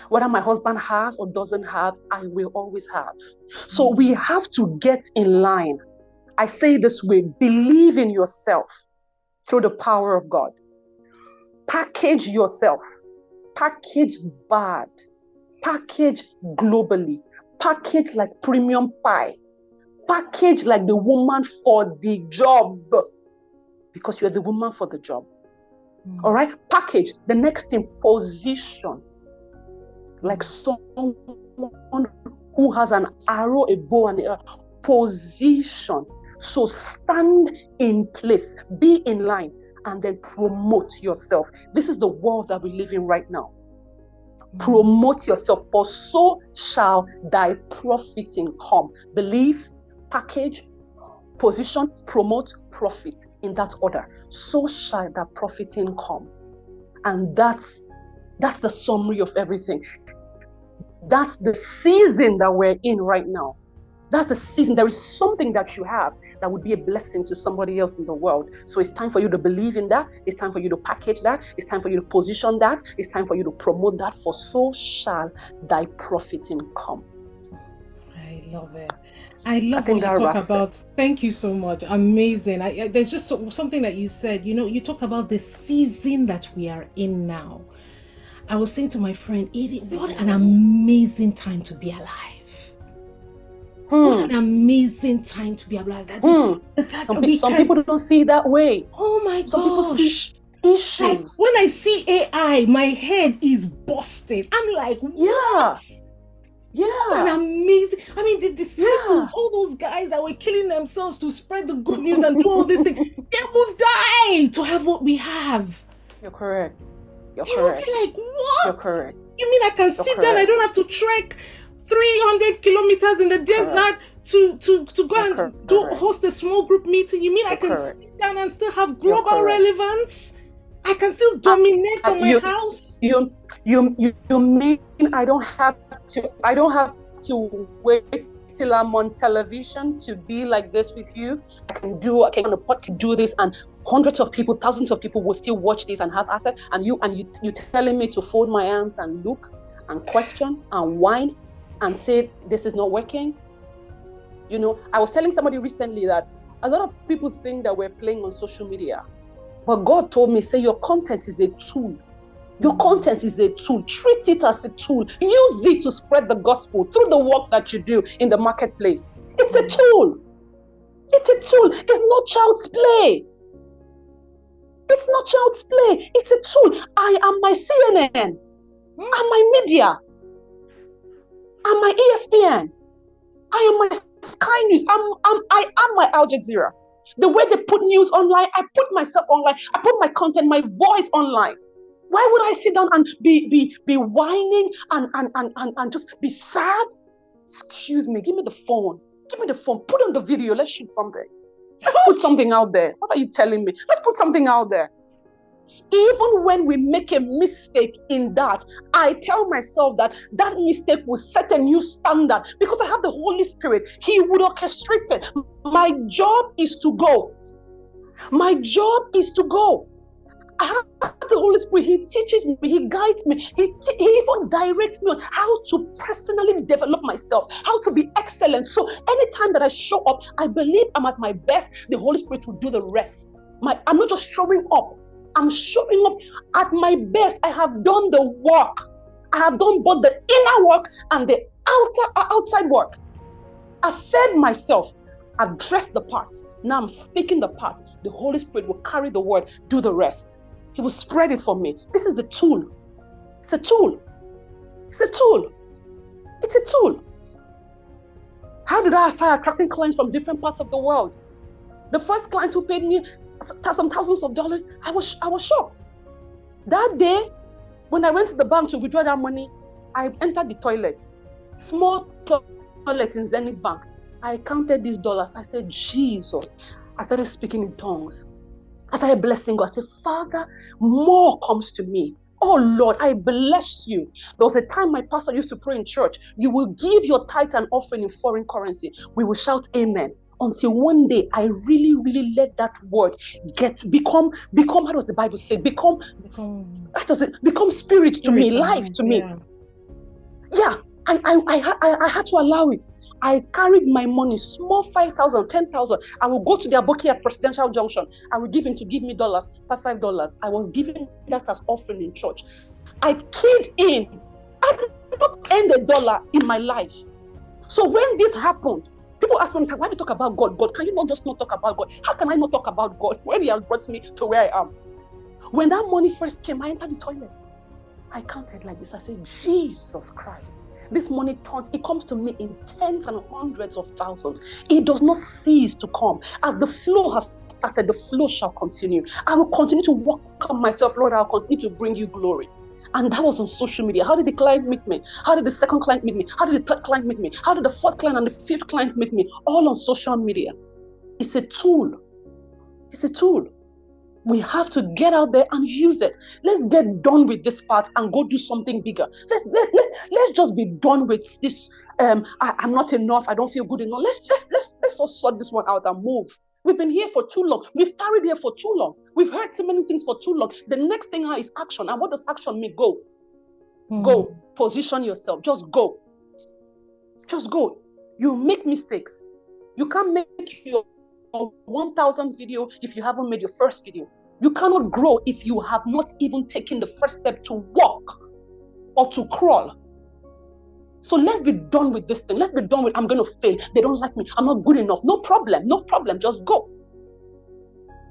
Whether my husband has or doesn't have, I will always have. So we have to get in line. I say this way, believe in yourself through the power of God. Package yourself. Package bad. Package globally. Package like premium pie. Package like the woman for the job. Because you're the woman for the job. All right? Package. The next thing, position. Like someone who has an arrow, a bow, and a position. So stand in place, be in line, and then promote yourself. This is the world that we live in right now. Promote yourself, for so shall thy profiting come. Believe, package, position, promote, profit, in that order. So shall thy profiting come. And that's the summary of everything. That's the season that we're in right now. That's the season. There is something that you have that would be a blessing to somebody else in the world. So it's time for you to believe in that. It's time for you to package that. It's time for you to position that. It's time for you to promote that. For so shall thy profiting come. I love it. I love what you talk about. Thank you so much. Amazing. There's just something that you said. You talked about the season that we are in now. I was saying to my friend, what an amazing time to be alive. What an amazing time to be alive. Some people don't see it that way. Oh my gosh. Issues. Like, when I see AI, my head is busted. I'm like, what? Yeah. What an amazing. I mean, the disciples, all those guys that were killing themselves to spread the good news and do all this thing, they will die to have what we have. You're correct. You're correct. You'll be like, what? You're correct. You mean I can sit down? I don't have to trek 300 kilometers in the desert to go and host a small group meeting? You mean I can sit down and still have global relevance? I can still dominate from my house? You mean I don't have to wait till I'm on television to be like this with you? I can do this, and hundreds of people, thousands of people will still watch this and have access, and you telling me to fold my arms and look and question and whine and say this is not working? I was telling somebody recently that a lot of people think that we're playing on social media, but God told me, say your content is a tool. Your content is a tool. Treat it as a tool. Use it to spread the gospel through the work that you do in the marketplace. It's a tool. It's a tool. It's not child's play. It's not child's play. It's a tool. I am my CNN. I'm my media. I'm my ESPN. I am my Sky News. I am my Al Jazeera. The way they put news online, I put myself online. I put my content, my voice online. Why would I sit down and be whining and just be sad? Excuse me, give me the phone. Give me the phone. Put on the video. Let's shoot something. Let's put something out there. What are you telling me? Let's put something out there. Even when we make a mistake in that, I tell myself that mistake will set a new standard because I have the Holy Spirit. He would orchestrate it. My job is to go. My job is to go. I have the Holy Spirit. He teaches me, he guides me, he even directs me on how to personally develop myself, how to be excellent. So anytime that I show up, I believe I'm at my best. The Holy Spirit will do the rest. I'm not just showing up. I'm showing up at my best. I have done the work. I have done both the inner work and the outside work. I fed myself. I've dressed the part. Now I'm speaking the part. The Holy Spirit will carry the word, do the rest. He will spread it for me. This is a tool. It's a tool. It's a tool. It's a tool. How did I start attracting clients from different parts of the world? The first client who paid me some thousands of dollars, I was shocked. That day, when I went to the bank to withdraw that money, I entered the toilet. Small toilet in Zenith Bank. I counted these dollars. I said, Jesus. I started speaking in tongues. I started blessing God. I said, Father, more comes to me. Oh Lord, I bless you. There was a time my pastor used to pray in church. You will give your tithe and offering in foreign currency. We will shout amen. Until one day, I really, really let that word become, how does the Bible say? Become spirit to me, life to me. Yeah, I had to allow it. I carried my money, small 5,000, 10,000. I will go to the Aboki at Presidential Junction. I will give him to give me dollars, $5. I was giving that as offering in church. I keyed in. I did not earn $1 in my life. So when this happened, people ask me, why do you talk about God? God, can you not just not talk about God? How can I not talk about God when He has brought me to where I am? When that money first came, I entered the toilet. I counted like this. I said, Jesus Christ. This money it comes to me in tens and hundreds of thousands. It does not cease to come. As the flow has started, the flow shall continue. I will continue to work on myself, Lord. I'll continue to bring you glory. And that was on social media. How did the client meet me? How did the second client meet me? How did the third client meet me? How did the fourth client and the fifth client meet me? All on social media. It's a tool. It's a tool. We have to get out there and use it. Let's get done with this part and go do something bigger. Let's just be done with this. I'm not enough. I don't feel good enough. Let's just sort this one out and move. We've been here for too long. We've tarried here for too long. We've heard so many things for too long. The next thing now is action. And what does action mean? Go. Go. Position yourself. Just go. Just go. You make mistakes. You can't make your 1,000 video if you haven't made your first video. You cannot grow if you have not even taken the first step to walk or to crawl. So let's be done with this thing. Let's be done with, I'm going to fail. They don't like me. I'm not good enough. No problem. No problem. Just go.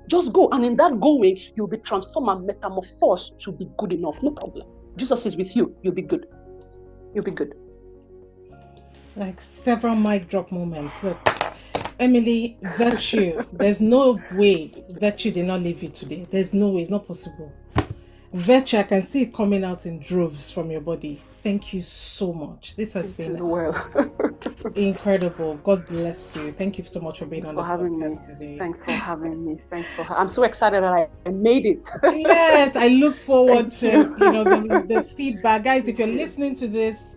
Just go. And in that going, you'll be transformed and metamorphosed to be good enough. No problem. Jesus is with you. You'll be good. You'll be good. Like several mic drop moments. Look, Emily, virtue. There's no way virtue did not leave you today. There's no way. It's not possible. Virtue, I can see it coming out in droves from your body. Thank you so much. This has been incredible. God bless you. Thank you so much for being on the podcast today. Thanks for having me. I'm so excited that I made it. Yes, I look forward to the feedback. Guys, if you're listening to this,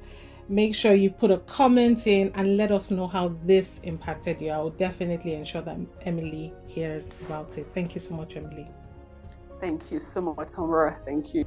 make sure you put a comment in and let us know how this impacted you. I will definitely ensure that Emily hears about it. Thank you so much, Emily. Thank you so much, Tamara. Thank you.